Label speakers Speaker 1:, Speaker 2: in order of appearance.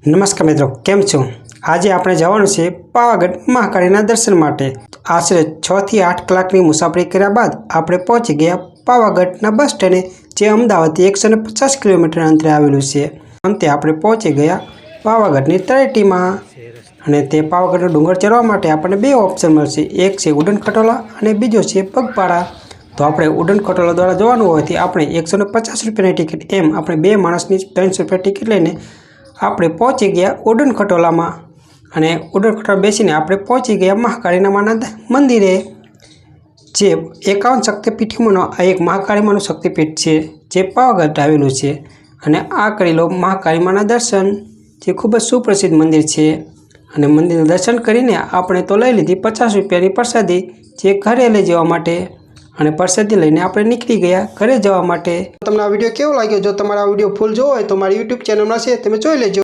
Speaker 1: નમસ્કાર મિત્રો, કેમ છો? આજે આપણે જવાનું છે પાવાગઢ મહાકાળીના દર્શન માટે। આશરે 6 થી 8 કલાકની મુસાફરી કર્યા બાદ આપણે પહોંચી ગયા પાવાગઢના બસ સ્ટેન્ડે, જે અમદાવાદથી 150 કિલોમીટર અંતરે આવેલું છે। અંતે આપણે પહોંચી ગયા પાવાગઢની તળેટીમાં। અને તે પાવાગઢનો ડુંગર ચડવા માટે આપણને બે ઓપ્શન મળશે, એક છે ઉડન ખટોલા અને બીજો છે પગપાળા। તો આપણે ઉડન ખટોલા દ્વારા જવાનું હોવાથી આપણે 150 રૂપિયાની ટિકિટ, એમ આપણે બે માણસની 300 રૂપિયા ટિકિટ લઈને આપણે પહોંચી ગયા ઉડન ખટોલામાં। અને ઉડન ખટોલા બેસીને આપણે પહોંચી ગયા મહાકાળીના માના મંદિરે, જે 51 શક્તિપીઠોમાંનો આ એક મહાકાળી માનું શક્તિપીઠ છે, જે પાવાગઢ આવેલું છે। અને આ કરી લો મહાકાળી માના દર્શન, જે ખૂબ જ સુપ્રસિદ્ધ મંદિર છે। અને મંદિરના દર્શન કરીને આપણે તો લઈ લીધી 50 રૂપિયાની પ્રસાદી, જે ઘરે લઈ જવા માટે। અને પ્રસાદી લઈને આપણે નીકળી ગયા ઘરે જવા માટે। તમને આ વિડીયો કેવો લાગ્યો? જો તમારે આ વિડીયો ફૂલ જોવો હોય તો મારી યુટ્યુબ ચેનલમાં છે, તમે જોઈ લેજો।